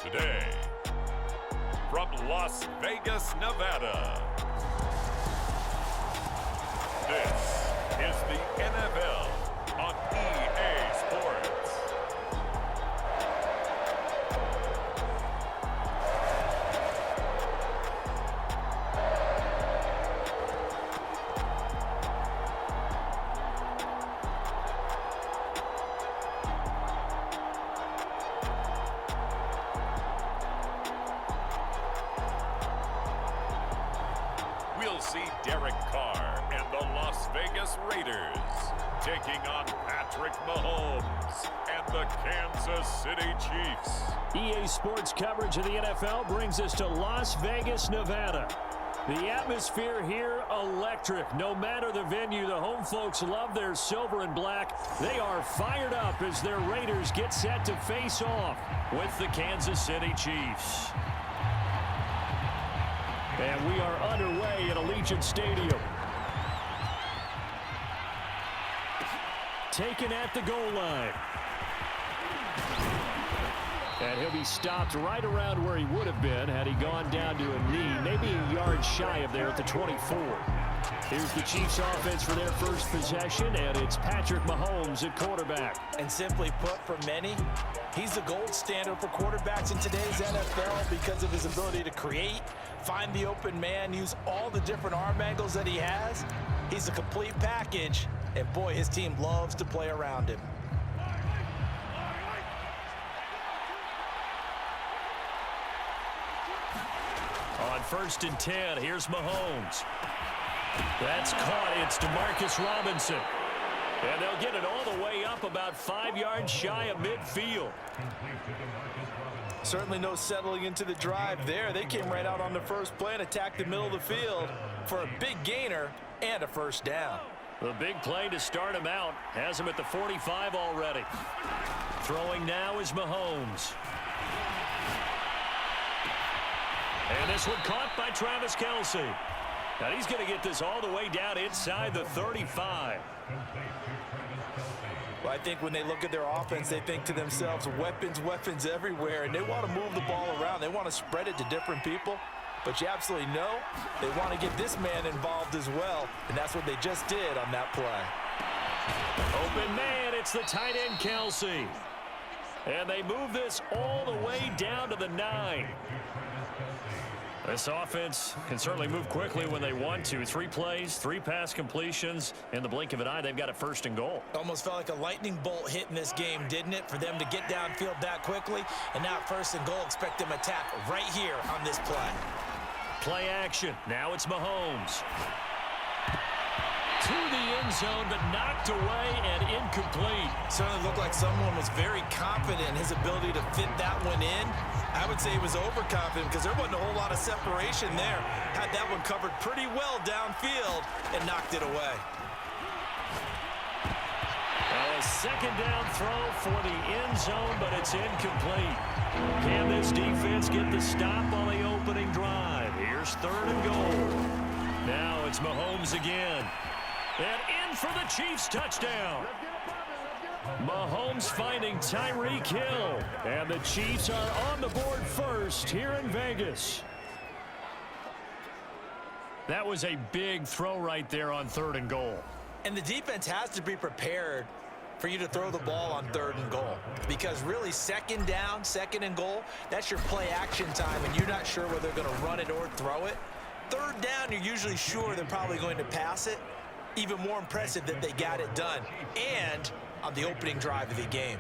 today, from Las Vegas, Nevada, this is the NFL on EA Sports. We'll see Derek Carr and the Las Vegas Raiders taking on Patrick Mahomes and the Kansas City Chiefs. EA Sports coverage of the NFL brings us to Las Vegas, Nevada. The atmosphere here, electric. No matter the venue, the home folks love their silver and black. They are fired up as their Raiders get set to face off with the Kansas City Chiefs. And we are underway at Allegiant Stadium. Taken at the goal line. And he'll be stopped right around where he would have been had he gone down to a knee, maybe a yard shy of there at the 24. Here's the Chiefs offense for their first possession, and it's Patrick Mahomes at quarterback. And simply put, for many, he's the gold standard for quarterbacks in today's NFL because of his ability to create, find the open man, use all the different arm angles that he has. He's a complete package, and boy, his team loves to play around him. On 1st and 10, here's Mahomes. That's caught. It's DeMarcus Robinson. And they'll get it all the way up about 5 yards shy of midfield. Certainly no settling into the drive there. They came right out on the first play and attacked the middle of the field for a big gainer and a first down. The big play to start him out has him at the 45 already. Throwing now is Mahomes. And this one caught by Travis Kelce. Now he's going to get this all the way down inside the 35. Well, I think when they look at their offense, they think to themselves, weapons, weapons everywhere, and they want to move the ball around. They want to spread it to different people. But you absolutely know they want to get this man involved as well, and that's what they just did on that play. Open man, it's the tight end Kelce. And they move this all the way down to the 9. This offense can certainly move quickly when they want to. 3 plays, 3 pass completions. In the blink of an eye, they've got a 1st and goal. Almost felt like a lightning bolt hit in this game, didn't it? For them to get downfield that quickly. And now 1st and goal, expect them to attack right here on this play. Play action. Now it's Mahomes. To the end zone, but knocked away and incomplete. Certainly looked like someone was very confident in his ability to fit that one in. I would say he was overconfident because there wasn't a whole lot of separation there. Had that one covered pretty well downfield and knocked it away. A 2nd down throw for the end zone, but it's incomplete. Can this defense get the stop on the opening drive? Here's 3rd and goal. Now it's Mahomes again. And in for the Chiefs touchdown. Mahomes finding Tyreek Hill. And the Chiefs are on the board first here in Vegas. That was a big throw right there on 3rd and goal. And the defense has to be prepared for you to throw the ball on 3rd and goal. Because really 2nd down, 2nd and goal, that's your play action time, and you're not sure whether they're going to run it or throw it. 3rd down, you're usually sure they're probably going to pass it. Even more impressive that they got it done. And on the opening drive of the game.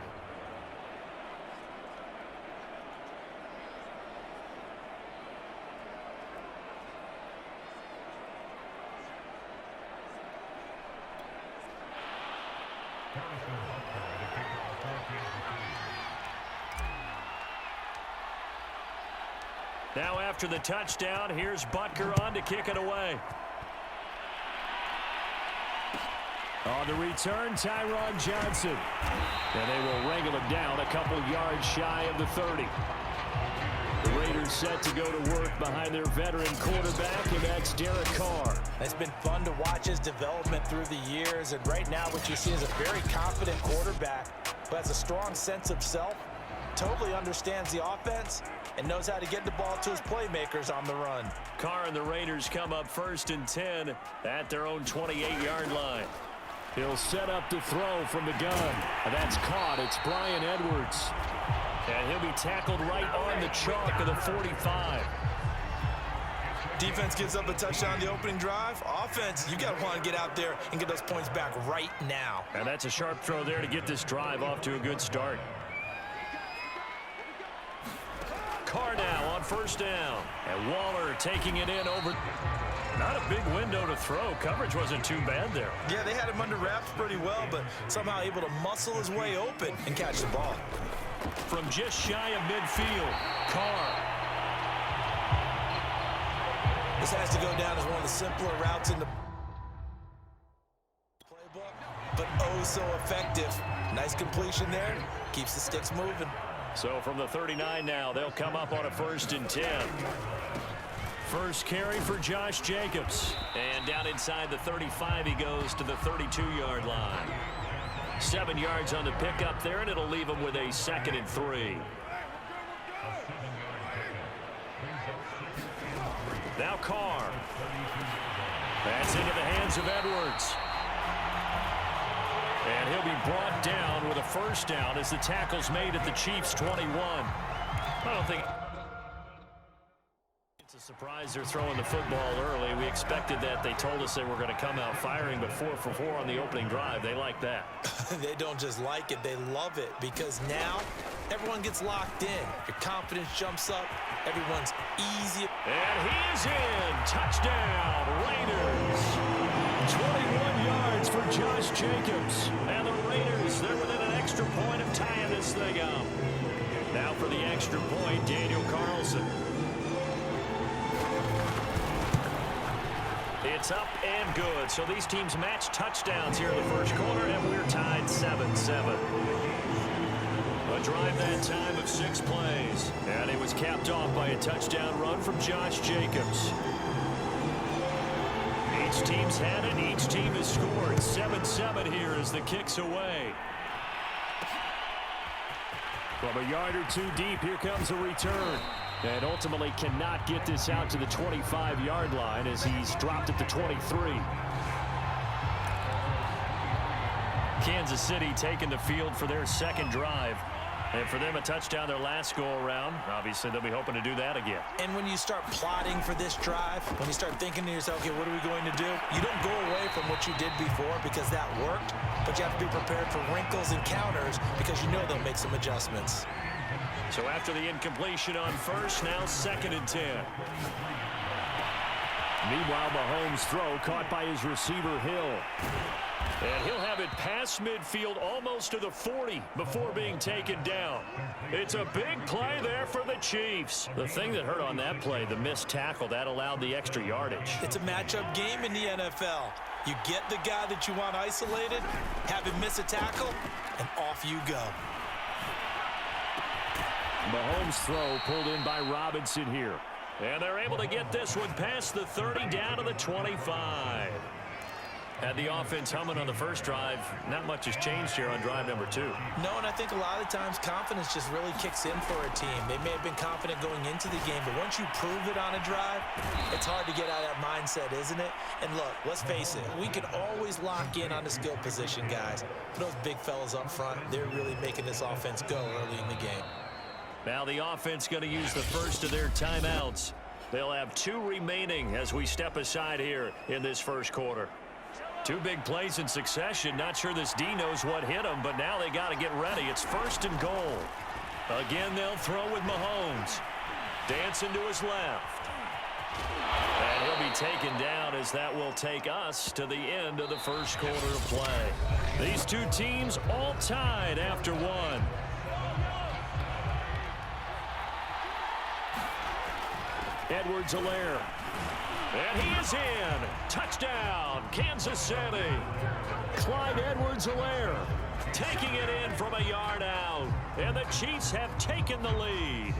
Now after the touchdown, here's Butker on to kick it away. On the return, Tyron Johnson. And they will wrangle him down a couple yards shy of the 30. The Raiders set to go to work behind their veteran quarterback, and that's Derek Carr. It's been fun to watch his development through the years, and right now what you see is a very confident quarterback who has a strong sense of self totally understands the offense and knows how to get the ball to his playmakers on the run. Carr and the Raiders come up 1st and 10 at their own 28-yard line. He'll set up to throw from the gun. That's caught. It's Bryan Edwards. And he'll be tackled right on the chalk of the 45. Defense gives up a touchdown the opening drive. Offense, you got to want to get out there and get those points back right now. And that's a sharp throw there to get this drive off to a good start. Carr now on 1st down. And Waller taking it in over. Not a big window to throw. Coverage wasn't too bad there. Yeah, they had him under wraps pretty well, but somehow able to muscle his way open and catch the ball. From just shy of midfield, Carr. This has to go down as one of the simpler routes in the playbook, but oh so effective. Nice completion there. Keeps the sticks moving. So from the 39 now, they'll come up on a 1st and 10. First carry for Josh Jacobs. And down inside the 35, he goes to the 32-yard line. 7 yards on the pickup there, and it'll leave him with a 2nd and 3. Now Carr. That's into the hands of Edwards. And he'll be brought down with a 1st down as the tackle's made at the Chiefs' 21. I don't think it's a surprise they're throwing the football early. We expected that. They told us they were going to come out firing, but 4 for 4 on the opening drive. They like that. They don't just like it, they love it, because now everyone gets locked in. Your confidence jumps up. Everyone's easy. And he is in. Touchdown, Raiders. 21 yards for Josh Jacobs. And the Raiders, they're within an extra point of tying this thing up. Now for the extra point, Daniel Carlson. It's up and good. So these teams match touchdowns here in the first quarter, and we're tied 7-7. A drive that time of 6 plays. And it was capped off by a touchdown run from Josh Jacobs. Each team's had it. Each team has scored. 7-7 here as the kick's away. From a yard or two deep, here comes a return. And ultimately cannot get this out to the 25-yard line as he's dropped at the 23. Kansas City taking the field for their 2nd drive. And for them, a touchdown their last go-around. Obviously, they'll be hoping to do that again. And when you start plotting for this drive, when you start thinking to yourself, okay, what are we going to do? You don't go away from what you did before because that worked, but you have to be prepared for wrinkles and counters because you know they'll make some adjustments. So after the incompletion on 1st, now 2nd and 10. Meanwhile, Mahomes' throw caught by his receiver, Hill. And he'll have it past midfield almost to the 40 before being taken down. It's a big play there for the Chiefs. The thing that hurt on that play, the missed tackle, that allowed the extra yardage. It's a matchup game in the NFL. You get the guy that you want isolated, have him miss a tackle, and off you go. Mahomes' throw pulled in by Robinson here. And they're able to get this one past the 30 down to the 25. Had the offense humming on the first drive. Not much has changed here on drive number 2. No, and I think a lot of times confidence just really kicks in for a team. They may have been confident going into the game, but once you prove it on a drive, it's hard to get out of that mindset, isn't it? And look, let's face it, we can always lock in on the skill position, guys. Those big fellas up front, they're really making this offense go early in the game. Now the offense going to use the first of their timeouts. They'll have 2 remaining as we step aside here in this first quarter. 2 big plays in succession. Not sure this D knows what hit him, but now they got to get ready. It's 1st and goal. Again, they'll throw with Mahomes. Dancing to his left. And he'll be taken down as that will take us to the end of the first quarter of play. These 2 teams all tied after 1. Edwards-Helaire. And he is in. Touchdown, Kansas City. Clyde Edwards-Helaire taking it in from a yard out. And the Chiefs have taken the lead.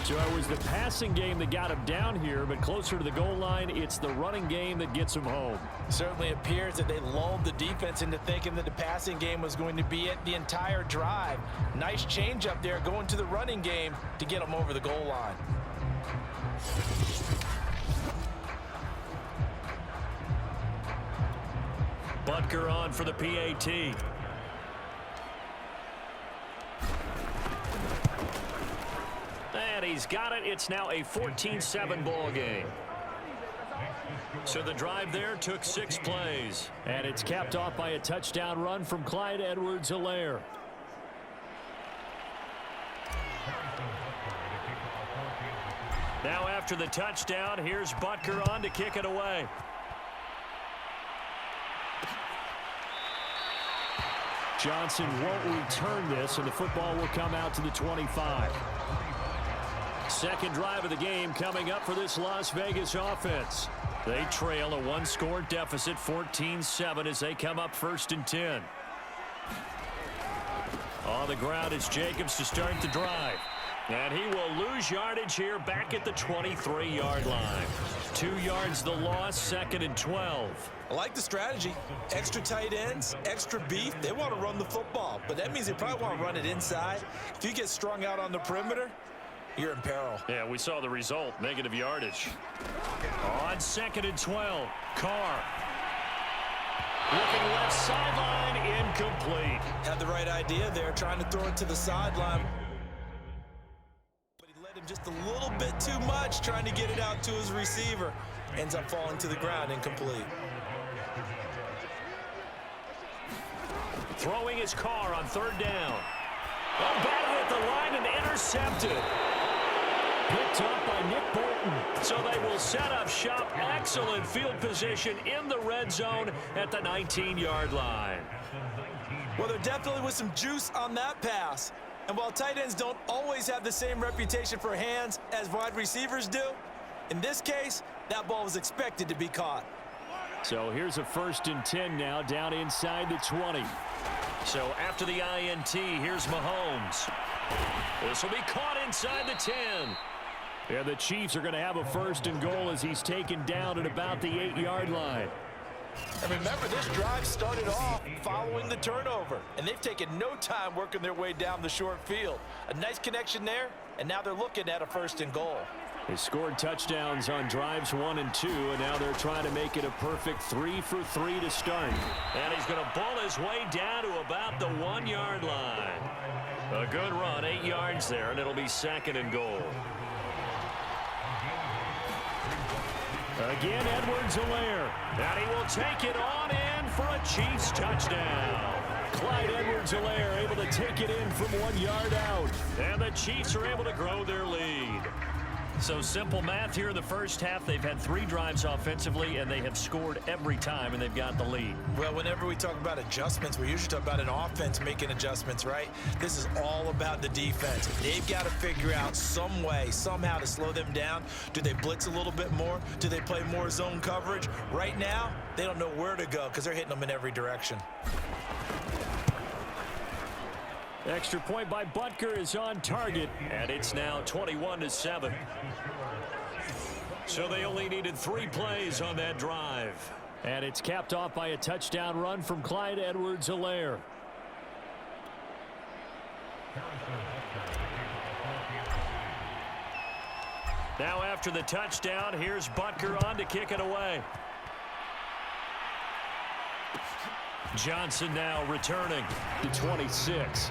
So it was the passing game that got him down here, but closer to the goal line, it's the running game that gets him home. Certainly appears that they lulled the defense into thinking that the passing game was going to be it the entire drive. Nice change up there going to the running game to get them over the goal line. Butker on for the PAT. And he's got it. It's now a 14-7 ball game. So the drive there took 6 plays. And it's capped off by a touchdown run from Clyde Edwards-Helaire. Now after the touchdown, here's Butker on to kick it away. Johnson won't return this, and the football will come out to the 25. Second drive of the game coming up for this Las Vegas offense. They trail a 1-score deficit, 14-7, as they come up 1st and 10. On the ground is Jacobs to start the drive. And he will lose yardage here back at the 23-yard line. 2 yards the loss, 2nd and 12. I like the strategy. Extra tight ends, extra beef. They want to run the football, but that means they probably want to run it inside. If you get strung out on the perimeter, you're in peril. Yeah, we saw the result, negative yardage. On 2nd and 12, Carr. Looking left sideline, incomplete. Had the right idea there, trying to throw it to the sideline. But he led him just a little bit too much, trying to get it out to his receiver. Ends up falling to the ground, incomplete. Throwing his Carr on 3rd down. Oh, batted at the line and intercepted. Picked up by Nick Bolton. So they will set up shop. Excellent field position in the red zone at the 19-yard line. Well, there definitely was some juice on that pass. And while tight ends don't always have the same reputation for hands as wide receivers do, in this case, that ball was expected to be caught. So here's a 1st and 10 now, down inside the 20. So after the INT, here's Mahomes. This will be caught inside the 10. And the Chiefs are going to have a 1st and goal as he's taken down at about the 8-yard line. And remember, this drive started off following the turnover, and they've taken no time working their way down the short field. A nice connection there, and now they're looking at a 1st and goal. They scored touchdowns on drives 1 and 2, and now they're trying to make it a perfect 3 for 3 to start. And he's going to bull his way down to about the 1-yard line. A good run, 8 yards there, and it'll be 2nd and goal. Again, Edwards-Helaire. And he will take it on in for a Chiefs touchdown. Clyde Edwards-Helaire able to take it in from 1 yard out. And the Chiefs are able to grow their lead. So simple math here in the first half. They've had 3 drives offensively, and they have scored every time, and they've got the lead. Well, whenever we talk about adjustments, we usually talk about an offense making adjustments, right? This is all about the defense. They've got to figure out some way, somehow to slow them down. Do they blitz a little bit more? Do they play more zone coverage? Right now, they don't know where to go because they're hitting them in every direction. Extra point by Butker is on target, and it's now 21-7. So they only needed 3 plays on that drive. And it's capped off by a touchdown run from Clyde Edwards-Helaire. Now after the touchdown, here's Butker on to kick it away. Johnson now returning to 26.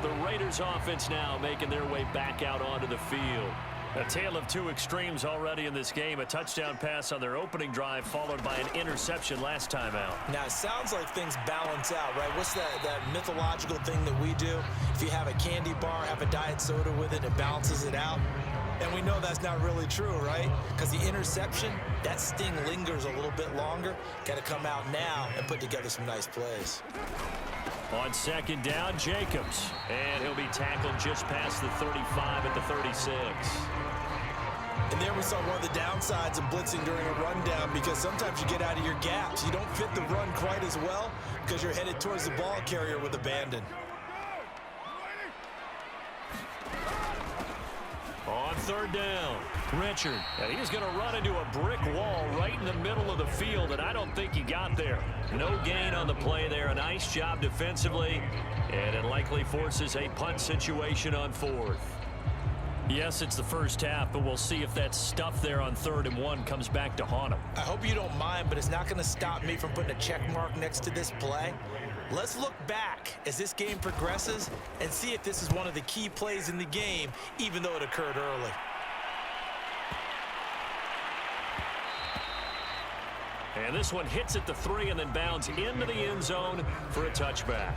The Raiders offense now making their way back out onto the field. A tale of 2 extremes already in this game. A touchdown pass on their opening drive followed by an interception last time out. Now, it sounds like things balance out, right? What's that mythological thing that we do? If you have a candy bar, have a diet soda with it, it balances it out. And we know that's not really true, right? Because the interception, that sting lingers a little bit longer. Got to come out now and put together some nice plays. On 2nd down, Jacobs. And he'll be tackled just past the 35 at the 36. And there we saw one of the downsides of blitzing during a rundown, because sometimes you get out of your gaps. You don't fit the run quite as well because you're headed towards the ball carrier with abandon. On third down, Richard. And he's going to run into a brick wall right in the middle of the field, and I don't think he got there. No gain on the play there. A nice job defensively, and it likely forces a punt situation on fourth. Yes, it's the first half, but we'll see if that stuff there on 3rd and 1 comes back to haunt him. I hope you don't mind, but it's not going to stop me from putting a check mark next to this play. Let's look back as this game progresses and see if this is one of the key plays in the game, even though it occurred early. And this one hits at the 3 and then bounds into the end zone for a touchback.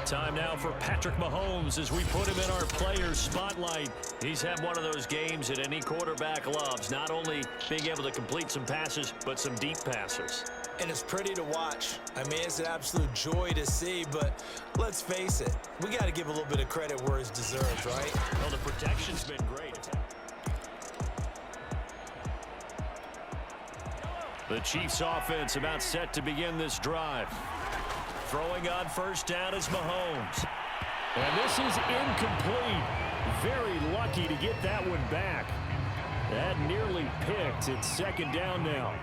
Time now for Patrick Mahomes as we put him in our players spotlight. He's had one of those games that any quarterback loves, not only being able to complete some passes, but some deep passes. And it's pretty to watch. I mean, it's an absolute joy to see, but let's face it, we got to give a little bit of credit where it's deserved, right? Well, the protection's been great. The Chiefs offense about set to begin this drive. Throwing on first down is Mahomes. And this is incomplete. Very lucky to get that one back. That nearly picked. It's 2nd down now.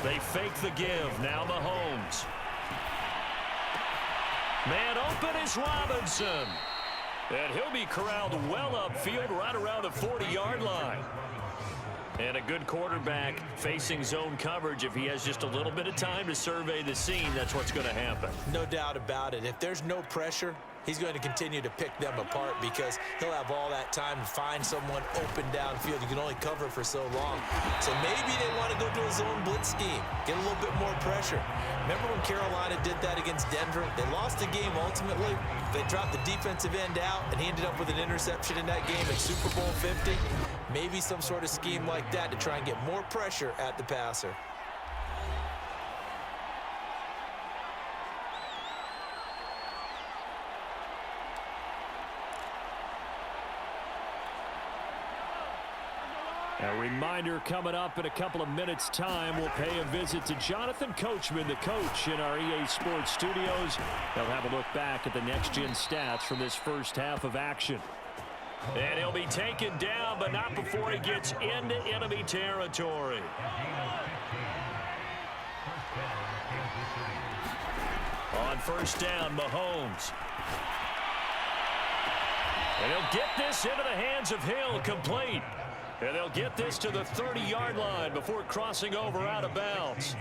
They fake the give. Now Mahomes. Man open is Robinson. And he'll be corralled well upfield right around the 40-yard line. And a good quarterback facing zone coverage. If he has just a little bit of time to survey the scene, that's what's going to happen. No doubt about it. If there's no pressure, he's going to continue to pick them apart because he'll have all that time to find someone open downfield. You can only cover for so long. So maybe they want to go to a zone blitz scheme, get a little bit more pressure. Remember when Carolina did that against Denver? They lost the game ultimately. They dropped the defensive end out, and he ended up with an interception in that game at Super Bowl 50. Maybe some sort of scheme like that to try and get more pressure at the passer. A reminder coming up in a couple of minutes' time. We'll pay a visit to Jonathan Coachman, the coach in our EA Sports studios. They'll have a look back at the next-gen stats from this first half of action. And he'll be taken down, but not before he gets into enemy territory. On first down, Mahomes. And he'll get this into the hands of Hill, complete. And they'll get this to the 30-yard line before crossing over out of bounds.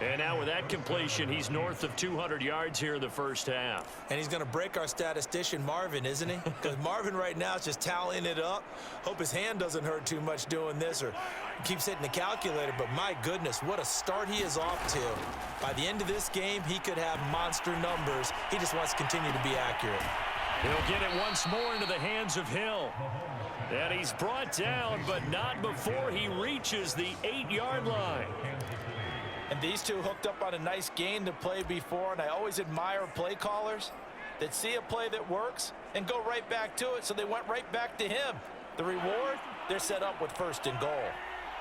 And now with that completion, he's north of 200 yards here in the first half. And he's going to break our statistician, Marvin, isn't he? Because Marvin right now is just tallying it up. Hope his hand doesn't hurt too much doing this or keeps hitting the calculator. But my goodness, what a start he is off to. By the end of this game, he could have monster numbers. He just wants to continue to be accurate. He'll get it once more into the hands of Hill. And he's brought down, but not before he reaches the 8-yard line. And these two hooked up on a nice gain to play before, and I always admire play callers that see a play that works and go right back to it, so they went right back to him. The reward, they're set up with 1st and goal.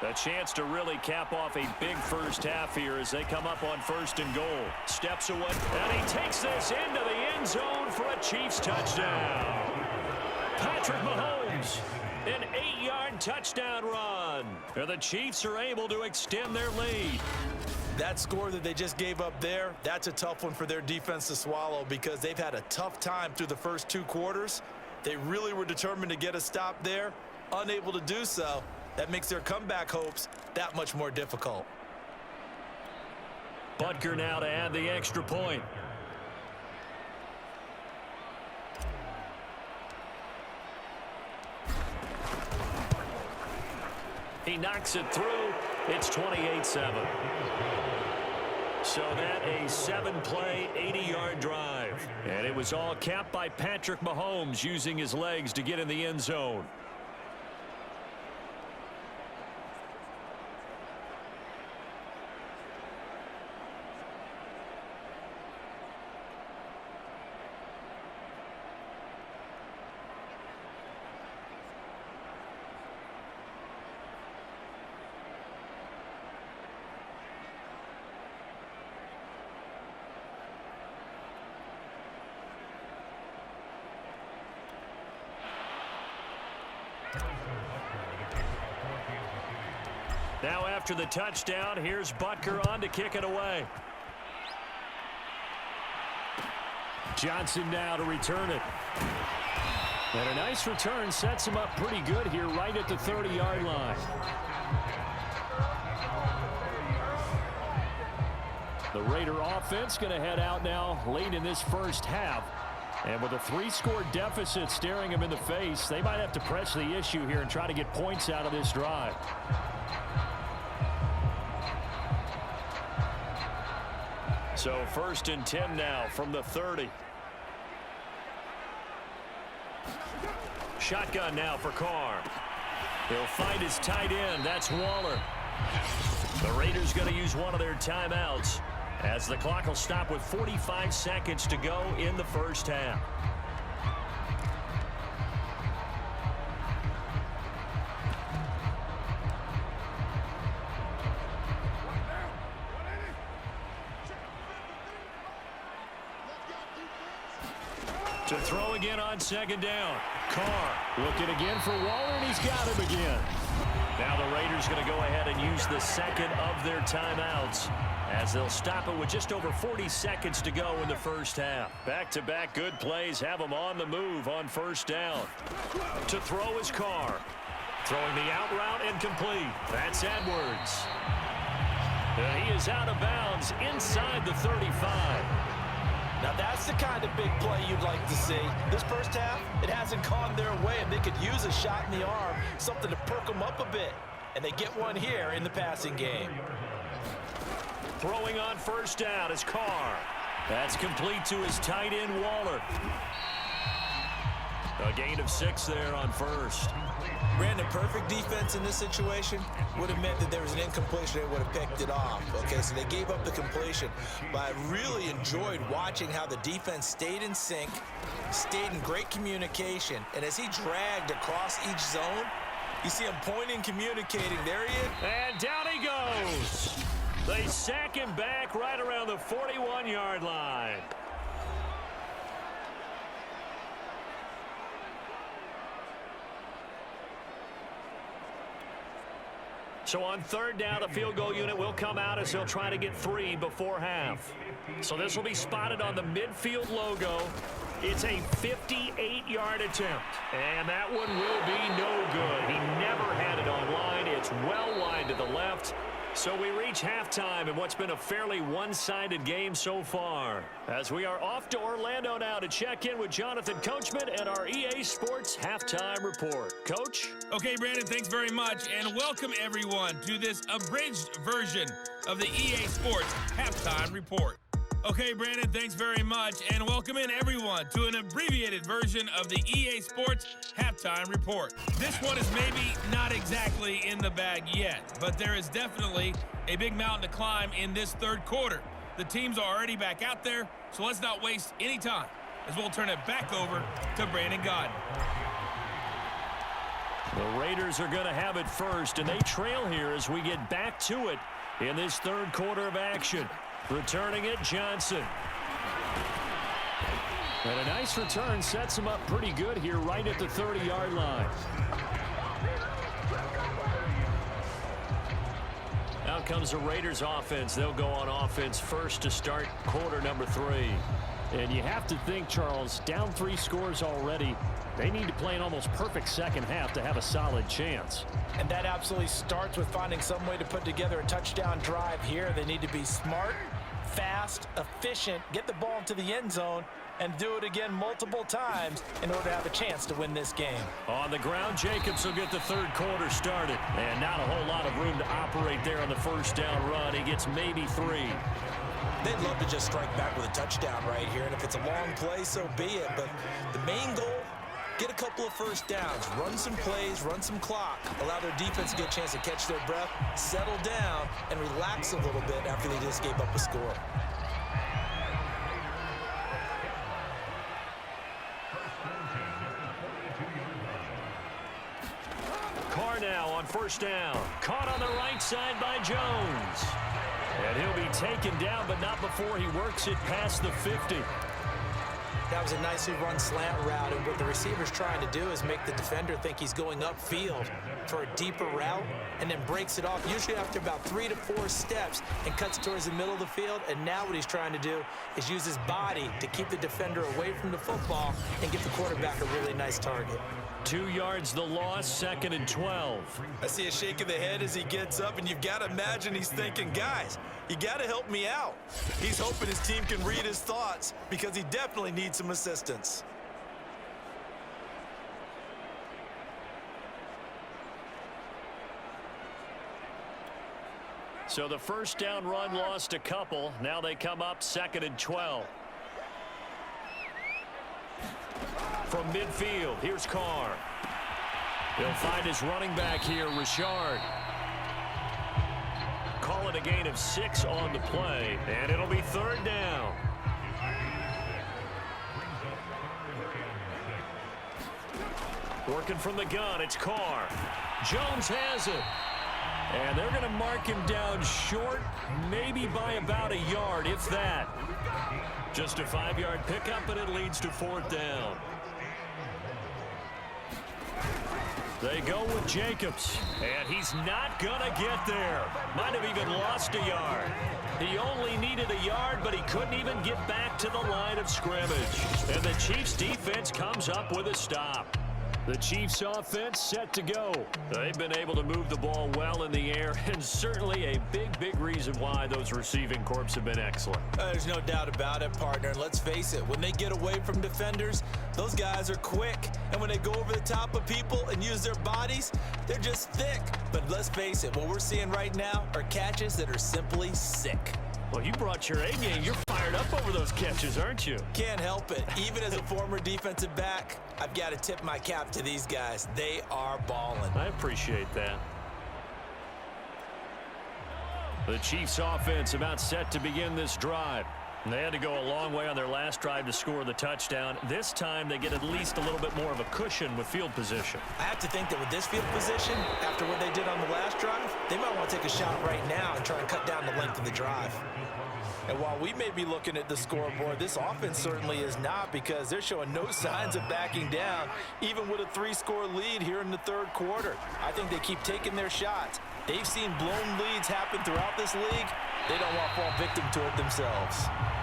A chance to really cap off a big first half here as they come up on 1st and goal. Steps away, and he takes this into the end zone for a Chiefs touchdown. Patrick Mahomes, an 8-yard touchdown run. And the Chiefs are able to extend their lead. That score that they just gave up there, that's a tough one for their defense to swallow because they've had a tough time through the first 2 quarters. They really were determined to get a stop there, unable to do so. That makes their comeback hopes that much more difficult. Butker now to add the extra point. He knocks it through. It's 28-7. So that a 7-play, 80-yard drive. And it was all capped by Patrick Mahomes using his legs to get in the end zone. Now after the touchdown, here's Butker on to kick it away. Johnson now to return it. And a nice return sets him up pretty good here right at the 30-yard line. The Raider offense going to head out now late in this first half. And with a 3-score deficit staring them in the face, they might have to press the issue here and try to get points out of this drive. So 1st and 10 now from the 30. Shotgun now for Carr. He'll find his tight end. That's Waller. The Raiders going to use one of their timeouts as the clock will stop with 45 seconds to go in the first half. To throw again on 2nd down. Carr looking again for Waller, and he's got him again. Now the Raiders going to go ahead and use the second of their timeouts as they'll stop it with just over 40 seconds to go in the first half. Back-to-back good plays have them on the move on 1st down. To throw is Carr. Throwing the out route incomplete. That's Edwards. He is out of bounds inside the 35. Now that's the kind of big play you'd like to see. This first half, it hasn't gone their way, and they could use a shot in the arm, something to perk them up a bit. And they get one here in the passing game. Throwing on 1st down is Carr. That's complete to his tight end, Waller. A gain of 6 there on 1st. Brandon, perfect defense in this situation would have meant that there was an incompletion. They would have picked it off. Okay, so they gave up the completion. But I really enjoyed watching how the defense stayed in sync, stayed in great communication. And as he dragged across each zone, you see him pointing, communicating. There he is. And down he goes. They sack him back right around the 41-yard line. So on 3rd down, the field goal unit will come out as they'll try to get 3 before half. So this will be spotted on the midfield logo. It's a 58-yard attempt. And that one will be no good. He never had it on line. It's well wide to the left. So we reach halftime in what's been a fairly one-sided game so far. As we are off to Orlando now to check in with Jonathan Coachman and our EA Sports Halftime Report. Coach? Okay, Brandon, thanks very much. And welcome, everyone, to this abridged version of the EA Sports Halftime Report. Okay, Brandon, thanks very much. And welcome in, everyone, to an abbreviated version of the EA Sports Halftime Report. This one is maybe not exactly in the bag yet, but there is definitely a big mountain to climb in this 3rd quarter. The teams are already back out there, so let's not waste any time as we'll turn it back over to Brandon Godden. The Raiders are going to have it first, and they trail here as we get back to it in this 3rd quarter of action. Returning it, Johnson. And a nice return sets him up pretty good here right at the 30-yard line. Out comes the Raiders offense. They'll go on offense first to start quarter number 3. And you have to think, Charles, down 3 scores already. They need to play an almost perfect second half to have a solid chance. And that absolutely starts with finding some way to put together a touchdown drive here. They need to be smart, fast, efficient, get the ball into the end zone, and do it again multiple times in order to have a chance to win this game. On the ground, Jacobs will get the 3rd quarter started. And not a whole lot of room to operate there on the 1st down run. He gets maybe 3. They'd love to just strike back with a touchdown right here, and if it's a long play, so be it. But the main goal, get a couple of 1st downs, run some plays, run some clock, allow their defense to get a chance to catch their breath, settle down, and relax a little bit after they just gave up a score. Carr now on 1st down. Caught on the right side by Jones. And he'll be taken down, but not before he works it past the 50. That was a nicely run slant route, and what the receiver's trying to do is make the defender think he's going upfield for a deeper route, and then breaks it off, usually after about 3 to 4 steps, and cuts towards the middle of the field. And now what he's trying to do is use his body to keep the defender away from the football and give the quarterback a really nice target. 2 yards the loss, 2nd and 12. I see a shake of the head as he gets up, and you've got to imagine he's thinking, guys, you got to help me out. He's hoping his team can read his thoughts because he definitely needs some assistance. So the first down run lost a couple. Now they come up 2nd and 12. From midfield, here's Carr. He'll find his running back here, Richard. Call it a gain of 6 on the play, and it'll be 3rd down. Working from the gun, it's Carr. Jones has it. And they're going to mark him down short, maybe by about a yard, if that. Just a 5-yard pickup, and it leads to 4th down. They go with Jacobs, and he's not going to get there. Might have even lost a yard. He only needed a yard, but he couldn't even get back to the line of scrimmage. And the Chiefs' defense comes up with a stop. The Chiefs' offense set to go. They've been able to move the ball well in the air, and certainly a big reason why those receiving corps have been excellent. There's no doubt about it, partner. And let's face it, when they get away from defenders, those guys are quick. And when they go over the top of people and use their bodies, they're just thick. But let's face it, what we're seeing right now are catches that are simply sick. Well, you brought your A game. You're fired up over those catches, aren't you? Can't help it. Even as a former defensive back, I've got to tip my cap to these guys. They are balling. I appreciate that. The Chiefs' offense about set to begin this drive. They had to go a long way on their last drive to score the touchdown. This time they get at least a little bit more of a cushion with field position. I have to think that with this field position, after what they did on the last drive, they might want to take a shot right now and try and cut down the length of the drive. And while we may be looking at the scoreboard, this offense certainly is not, because they're showing no signs of backing down, even with a 3-score lead here in the 3rd quarter. I think they keep taking their shots. They've seen blown leads happen throughout this league. They don't want to fall victim to it themselves.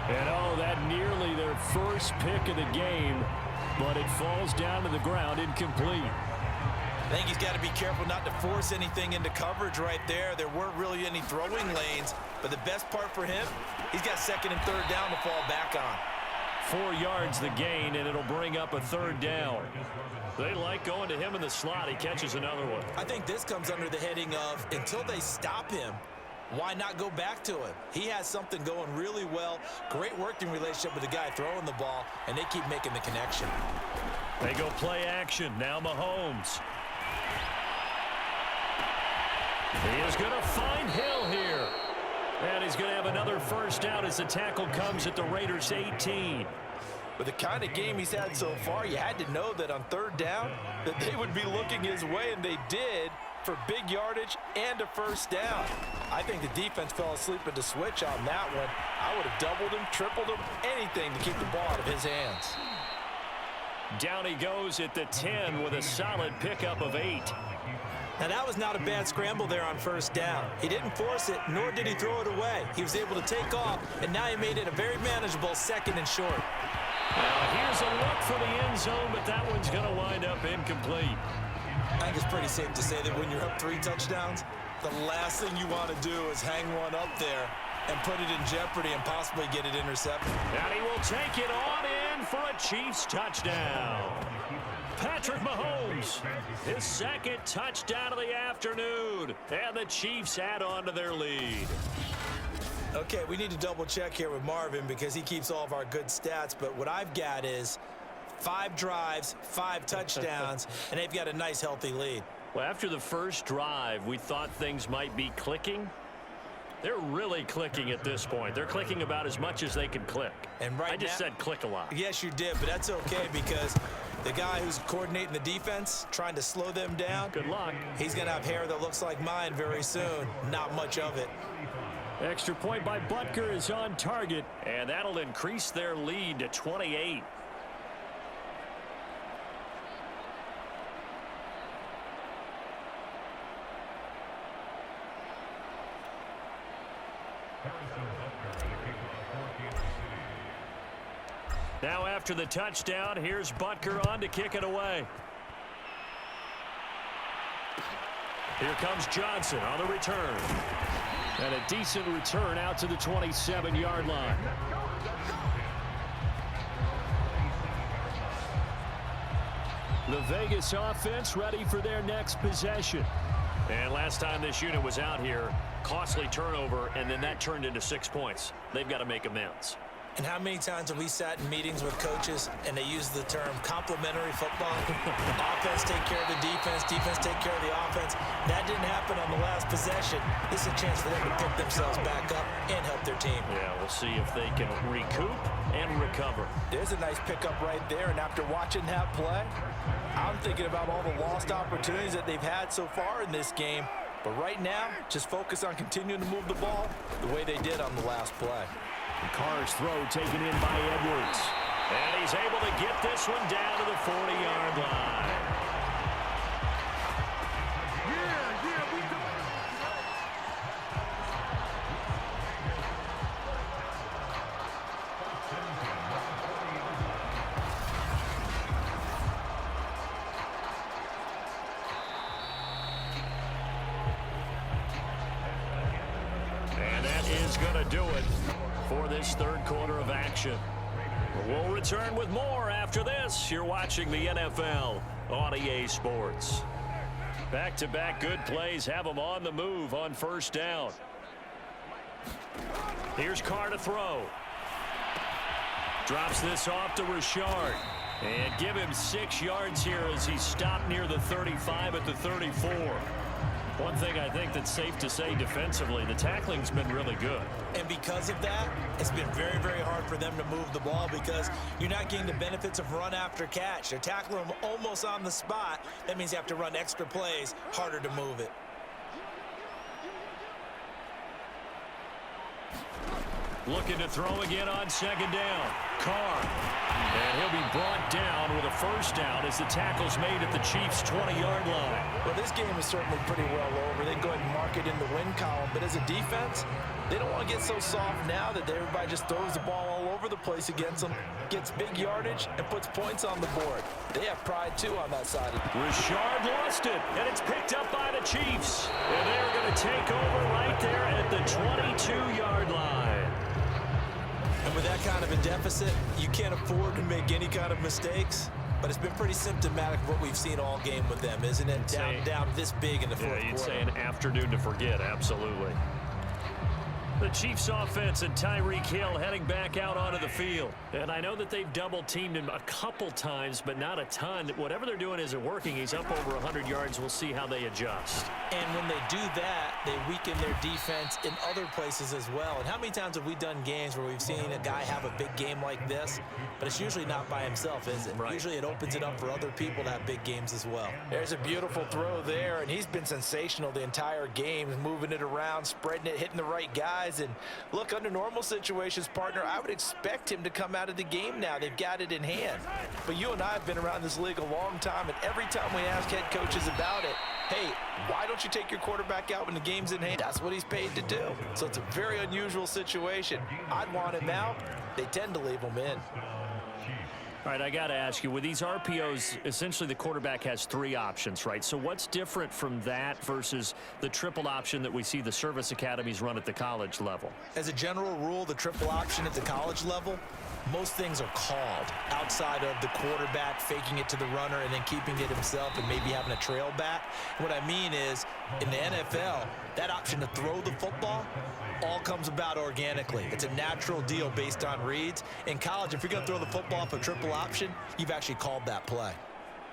And oh, that nearly their first pick of the game, but it falls down to the ground incomplete. I think he's got to be careful not to force anything into coverage right there. There weren't really any throwing lanes, but the best part for him, he's got 2nd and 3rd down to fall back on. 4 yards the gain, and it'll bring up a 3rd down. They like going to him in the slot. He catches another one. I think this comes under the heading of, until they stop him, why not go back to him? He has something going really well. Great working relationship with the guy throwing the ball, and they keep making the connection. They go play action. Now Mahomes. He is going to find Hill here. And he's going to have another first down as the tackle comes at the Raiders' 18. With the kind of game he's had so far, you had to know that on 3rd down that they would be looking his way, and they did, for big yardage and a first down. I think the defense fell asleep at the switch on that one. I would have doubled him, tripled him, anything to keep the ball out of his hands. Down he goes at the 10 with a solid pickup of 8. Now, that was not a bad scramble there on first down. He didn't force it, nor did he throw it away. He was able to take off, and now he made it a very manageable 2nd and short. Now here's a look for the end zone, but that one's going to wind up incomplete. I think it's pretty safe to say that when you're up 3 touchdowns, the last thing you want to do is hang one up there and put it in jeopardy and possibly get it intercepted. And he will take it on in for a Chiefs touchdown. Patrick Mahomes, his 2nd touchdown of the afternoon, and the Chiefs add on to their lead. Okay, we need to double check here with Marvin because he keeps all of our good stats, but what I've got is 5 drives, 5 touchdowns, and they've got a nice healthy lead. Well, after the first drive, we thought things might be clicking. They're really clicking at this point. They're clicking about as much as they can click. And right I just now, said click a lot. Yes, you did, but that's okay because the guy who's coordinating the defense, trying to slow them down, good luck. He's going to have hair that looks like mine very soon. Not much of it. Extra point by Butker is on target, and that'll increase their lead to 28. Now after the touchdown, here's Butker on to kick it away. Here comes Johnson on the return. And a decent return out to the 27-yard line. The Vegas offense ready for their next possession. And last time this unit was out here, costly turnover, and then that turned into 6 points. They've got to make amends. And how many times have we sat in meetings with coaches and they use the term complementary football? Offense take care of the defense, defense take care of the offense. That didn't happen on the last possession. This is a chance for them to pick themselves back up and help their team. Yeah, we'll see if they can recoup and recover. There's a nice pickup right there, and after watching that play, I'm thinking about all the lost opportunities that they've had so far in this game. But right now, just focus on continuing to move the ball the way they did on the last play. Carr's throw taken in by Edwards. And he's able to get this one down to the 40-yard line. And that is going to do it for this third quarter of action. We'll return with more after this. You're watching the NFL on EA Sports. Back-to-back good plays have them on the move on first down. Here's Carr to throw. Drops this off to Richard. And give him 6 yards here as he stopped near the 35 at the 34. One thing I think that's safe to say defensively, the tackling's been really good. And because of that, it's been very, very hard for them to move the ball because you're not getting the benefits of run after catch. They're tackling them almost on the spot. That means you have to run extra plays, harder to move it. Looking to throw again on second down. Carr. And he'll be brought down with a first down as the tackle's made at the Chiefs' 20-yard line. Well, this game is certainly pretty well over. They go ahead and mark it in the win column. But as a defense, they don't want to get so soft now that everybody just throws the ball all over the place against them, gets big yardage, and puts points on the board. They have pride, too, on that side. Richard lost it, and it's picked up by the Chiefs. And they're going to take over right there at the 22-yard line. And with that kind of a deficit, you can't afford to make any kind of mistakes. But it's been pretty symptomatic of what we've seen all game with them, isn't it? Down this big in the fourth quarter. You'd say an afternoon to forget, absolutely. The Chiefs offense and Tyreek Hill heading back out onto the field. And I know that they've double-teamed him a couple times, but not a ton. Whatever they're doing isn't working. He's up over 100 yards. We'll see how they adjust. And when they do that, they weaken their defense in other places as well. And how many times have we done games where we've seen a guy have a big game like this, but it's usually not by himself, is it? Right. Usually it opens it up for other people to have big games as well. There's a beautiful throw there, and he's been sensational the entire game, moving it around, spreading it, hitting the right guys. And look, under normal situations, partner, I would expect him to come out of the game now. They've got it in hand. But you and I have been around this league a long time, and every time we ask head coaches about it, hey, why don't you take your quarterback out when the game's in hand? That's what he's paid to do. So it's a very unusual situation. I'd want him out. They tend to leave him in. All right, I got to ask you, with these RPOs, essentially the quarterback has 3 options, right? So what's different from that versus the triple option that we see the service academies run at the college level? As a general rule, the triple option at the college level, most things are called outside of the quarterback faking it to the runner and then keeping it himself and maybe having a trail back. What I mean is, in the NFL, that option to throw the football all comes about organically. It's a natural deal based on reads. In college, if you're going to throw the football off a triple option, you've actually called that play.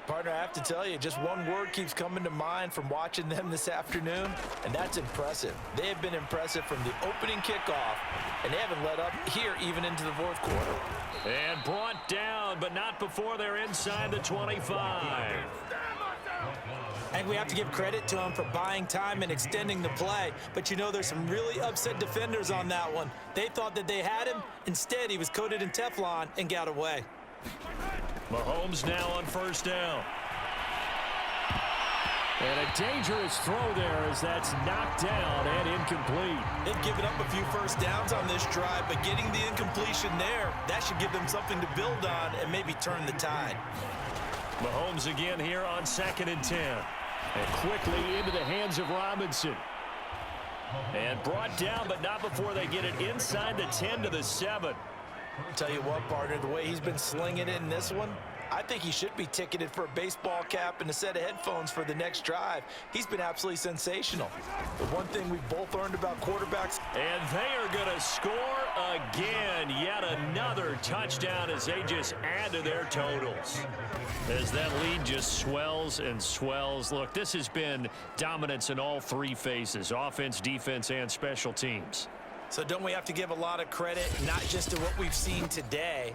Partner, I have to tell you, just one word keeps coming to mind from watching them this afternoon, and that's impressive. They have been impressive from the opening kickoff, and they haven't let up here even into the fourth quarter. And brought down, but not before they're inside the 25. And we have to give credit to them for buying time and extending the play. But you know, there's some really upset defenders on that one. They thought that they had him. Instead, he was coated in Teflon and got away. Mahomes now on first down. And a dangerous throw there as that's knocked down and incomplete. They've given up a few first downs on this drive, but getting the incompletion there, that should give them something to build on and maybe turn the tide. Mahomes again here on 2nd and 10. And quickly into the hands of Robinson. And brought down, but not before they get it inside the 10 to the 7. I'll tell you what, partner, the way he's been slinging it in this one, I think he should be ticketed for a baseball cap and a set of headphones for the next drive. He's been absolutely sensational. The one thing we've both learned about quarterbacks. And they are going to score again. Yet another touchdown as they just add to their totals. As that lead just swells and swells. Look, this has been dominance in all three phases, offense, defense, and special teams. So don't we have to give a lot of credit, not just to what we've seen today,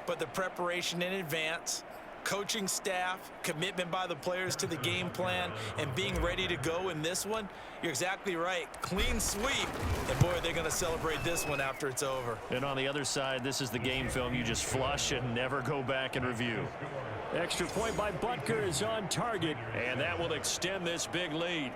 but the preparation in advance, coaching staff, commitment by the players to the game plan, and being ready to go in this one? You're exactly right. Clean sweep. And, boy, they're going to celebrate this one after it's over. And on the other side, this is the game film you just flush and never go back and review. Extra point by Butker is on target, and that will extend this big lead.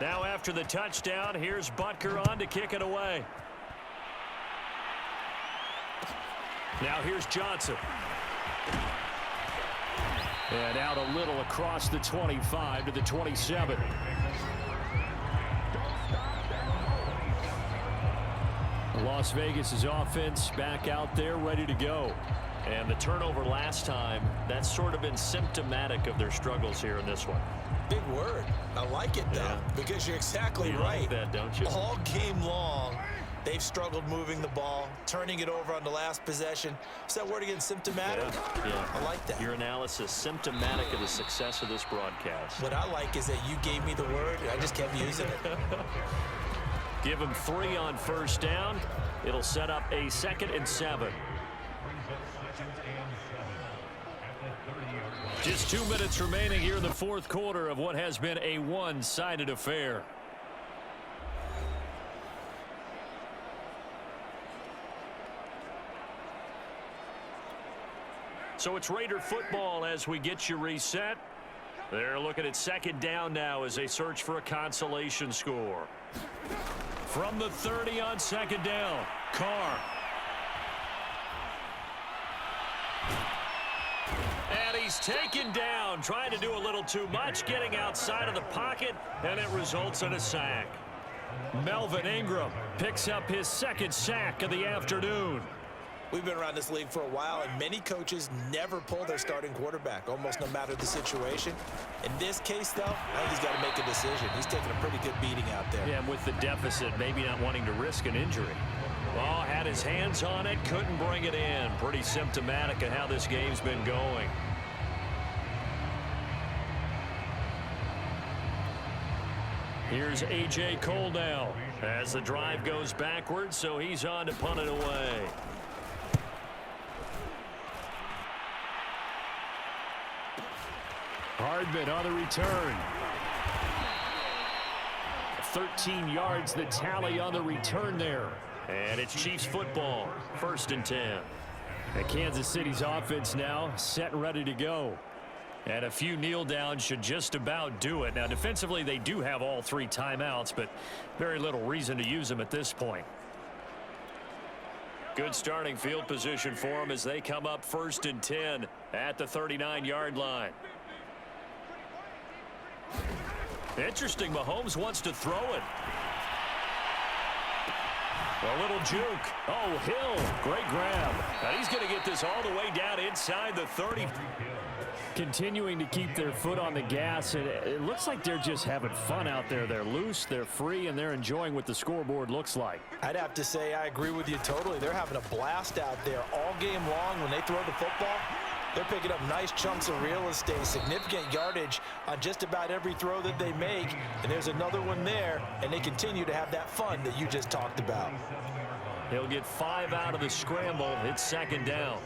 Now after the touchdown, here's Butker on to kick it away. Now here's Johnson. And out a little across the 25 to the 27. Las Vegas' offense back out there ready to go. And the turnover last time, that's sort of been symptomatic of their struggles here in this one. Big word. I like it, though, because you're exactly right. Like that, don't you? All game long, they've struggled moving the ball, turning it over on the last possession. Is that word again, symptomatic? Yeah. I like that. Your analysis, symptomatic of the success of this broadcast. What I like is that you gave me the word, and I just kept using it. Give him 3 on first down. It'll set up a 2nd and 7. Just 2 minutes remaining here in the fourth quarter of what has been a one-sided affair. So it's Raider football as we get you reset. They're looking at 2nd down now as they search for a consolation score. From the 30 on 2nd down, Carr. And he's taken down, trying to do a little too much, getting outside of the pocket, and it results in a sack. Melvin Ingram picks up his 2nd sack of the afternoon. We've been around this league for a while, and many coaches never pull their starting quarterback, almost no matter the situation. In this case, though, I think he's got to make a decision. He's taking a pretty good beating out there. Yeah, and with the deficit, maybe not wanting to risk an injury. Oh, had his hands on it, couldn't bring it in. Pretty symptomatic of how this game's been going. Here's A.J. Cole now as the drive goes backwards, so he's on to punt it away. Hardman on the return. 13 yards the tally on the return there. And it's Chiefs football, 1st and 10. And Kansas City's offense now set and ready to go. And a few kneel downs should just about do it. Now defensively they do have all 3 timeouts, but very little reason to use them at this point. Good starting field position for them as they come up 1st and 10 at the 39-yard line. Interesting, Mahomes wants to throw it. A little juke. Oh, Hill, great grab. And he's going to get this all the way down inside the 30. Continuing to keep their foot on the gas, and it looks like they're just having fun out there. They're loose, they're free, and they're enjoying what the scoreboard looks like. I'd have to say I agree with you totally. They're having a blast out there all game long. When they throw the football, they're picking up nice chunks of real estate, significant yardage on just about every throw that they make. And there's another one there, and they continue to have that fun that you just talked about. He'll get 5 out of the scramble. It's 2nd down.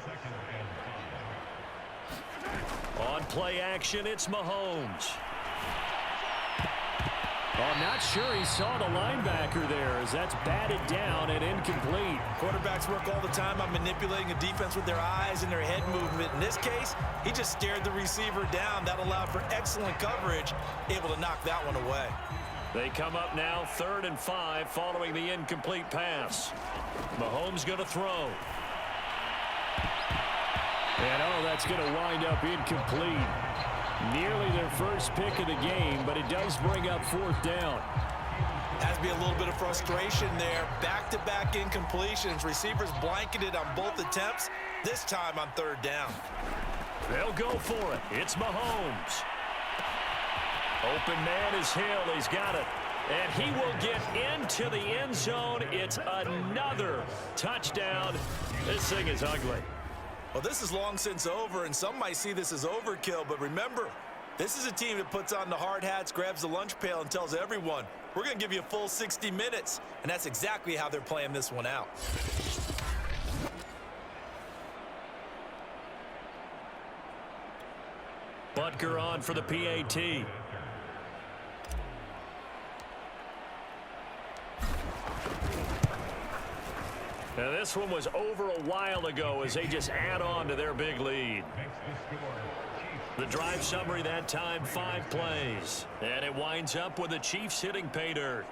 On play action, it's Mahomes. Oh, I'm not sure he saw the linebacker there as that's batted down and incomplete. Quarterbacks work all the time on manipulating a defense with their eyes and their head movement. In this case, he just stared the receiver down. That allowed for excellent coverage, able to knock that one away. They come up now 3rd and 5 following the incomplete pass. Mahomes going to throw. And oh, that's going to wind up incomplete. Nearly their first pick of the game, but it does bring up 4th down. Has to be a little bit of frustration there. Back-to-back incompletions. Receivers blanketed on both attempts, this time on 3rd down. They'll go for it. It's Mahomes. Open man is Hill. He's got it. And he will get into the end zone. It's another touchdown. This thing is ugly. Well, this is long since over, and some might see this as overkill, but remember, this is a team that puts on the hard hats, grabs the lunch pail, and tells everyone, we're going to give you a full 60 minutes, and that's exactly how they're playing this one out. Butker on for the PAT. Now this one was over a while ago as they just add on to their big lead. The drive summary that time, 5 plays. And it winds up with the Chiefs hitting pay dirt.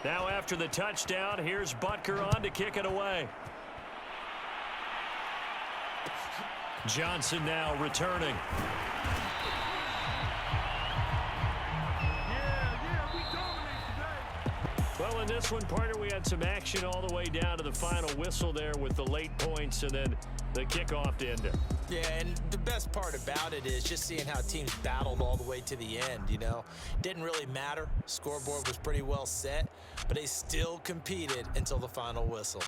Now after the touchdown, here's Butker on to kick it away. Johnson now returning. Well, in this one, partner, we had some action all the way down to the final whistle there with the late points and then the kickoff to end it. Yeah, and the best part about it is just seeing how teams battled all the way to the end, you know. Didn't really matter. Scoreboard was pretty well set, but they still competed until the final whistle.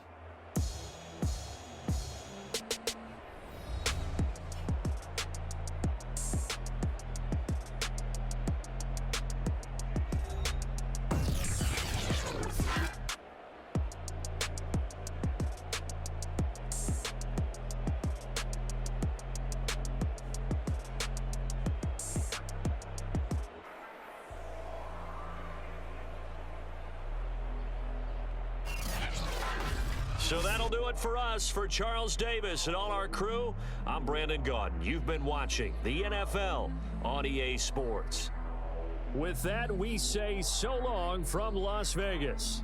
So that'll do it for us. For Charles Davis and all our crew, I'm Brandon Gaudin. You've been watching the NFL on EA Sports. With that, we say so long from Las Vegas.